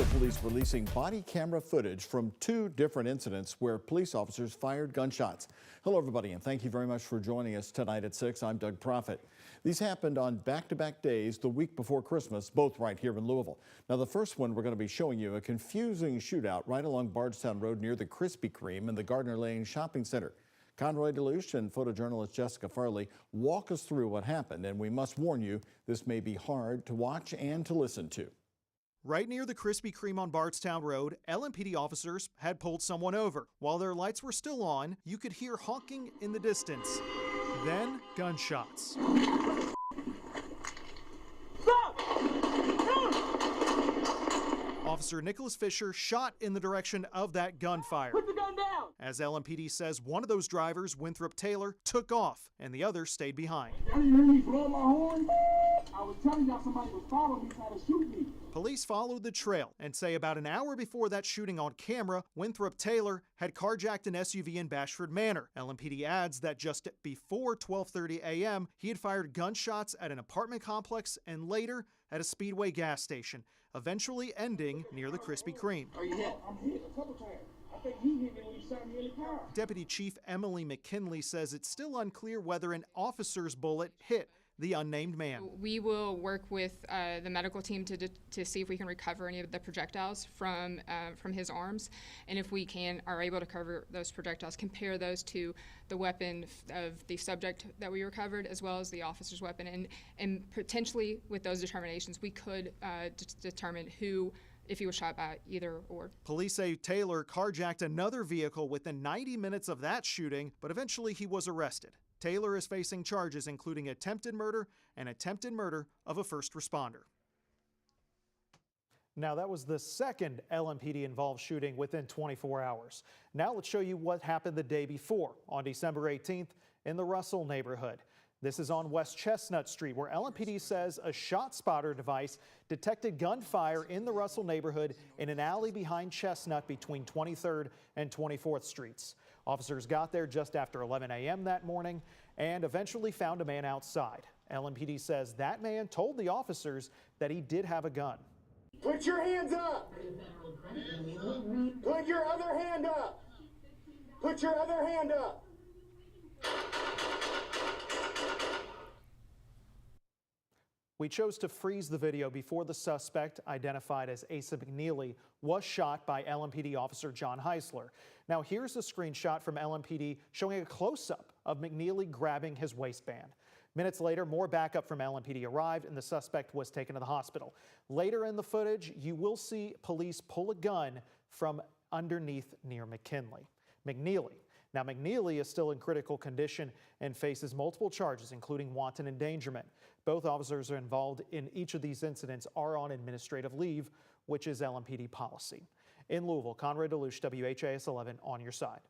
Police releasing body camera footage from two different incidents where police officers fired gunshots. Hello, everybody, and thank you very much for joining us tonight at 6. I'm Doug Proffitt. These happened on back-to-back days the week before Christmas, both right here in Louisville. Now, the first one, we're going to be showing you a confusing shootout right along Bardstown Road near the Krispy Kreme and the Gardner Lane Shopping Center. Conroy DeLuche and photojournalist Jessica Farley walk us through what happened, and we must warn you, this may be hard to watch and to listen to. Right near the Krispy Kreme on Bardstown Road, LMPD officers had pulled someone over. While their lights were still on, you could hear honking in the distance. Then, gunshots. Officer Nicholas Fisher shot in the direction of that gunfire. Put the gun down! As LMPD says, one of those drivers, Winthrop Taylor, took off, and the other stayed behind. Y'all didn't hear me blow my horn? I was telling y'all somebody was following me, trying to shoot me. Police followed the trail and say about an hour before that shooting on camera, Winthrop Taylor had carjacked an SUV in Bashford Manor. LMPD adds that just before 12:30 a.m., he had fired gunshots at an apartment complex and later at a Speedway gas station, eventually ending near the Krispy Kreme. Are you hit? I'm hit a couple times. I think he hit me when he shot me in the car. Deputy Chief Emily McKinley says it's still unclear whether an officer's bullet hit the unnamed man. We will work with the medical team to see if we can recover any of the projectiles from his arms, and if we are able to cover those projectiles, compare those to the weapon of the subject that we recovered, as well as the officer's weapon, and potentially with those determinations, we could determine if he was shot by either or. Police say Taylor carjacked another vehicle within 90 minutes of that shooting, but eventually he was arrested. Taylor is facing charges including attempted murder and attempted murder of a first responder. Now, that was the second LMPD-involved shooting within 24 hours. Now let's show you what happened the day before, on December 18th, in the Russell neighborhood. This is on West Chestnut Street, where LMPD says a shot spotter device detected gunfire in the Russell neighborhood in an alley behind Chestnut between 23rd and 24th Streets. Officers got there just after 11 a.m. that morning and eventually found a man outside. LMPD says that man told the officers that he did have a gun. Put your hands up! Put your other hand up! Put your other hand up! We chose to freeze the video before the suspect, identified as Asa McNeely, was shot by LMPD officer John Heisler. Now here's a screenshot from LMPD showing a close-up of McNeely grabbing his waistband. Minutes later, more backup from LMPD arrived and the suspect was taken to the hospital. Later in the footage, you will see police pull a gun from underneath near McNeely. Now, McNeely is still in critical condition and faces multiple charges, including wanton endangerment. Both officers are involved in each of these incidents are on administrative leave, which is LMPD policy. In Louisville, Conroy DeLuche, WHAS 11 on your side.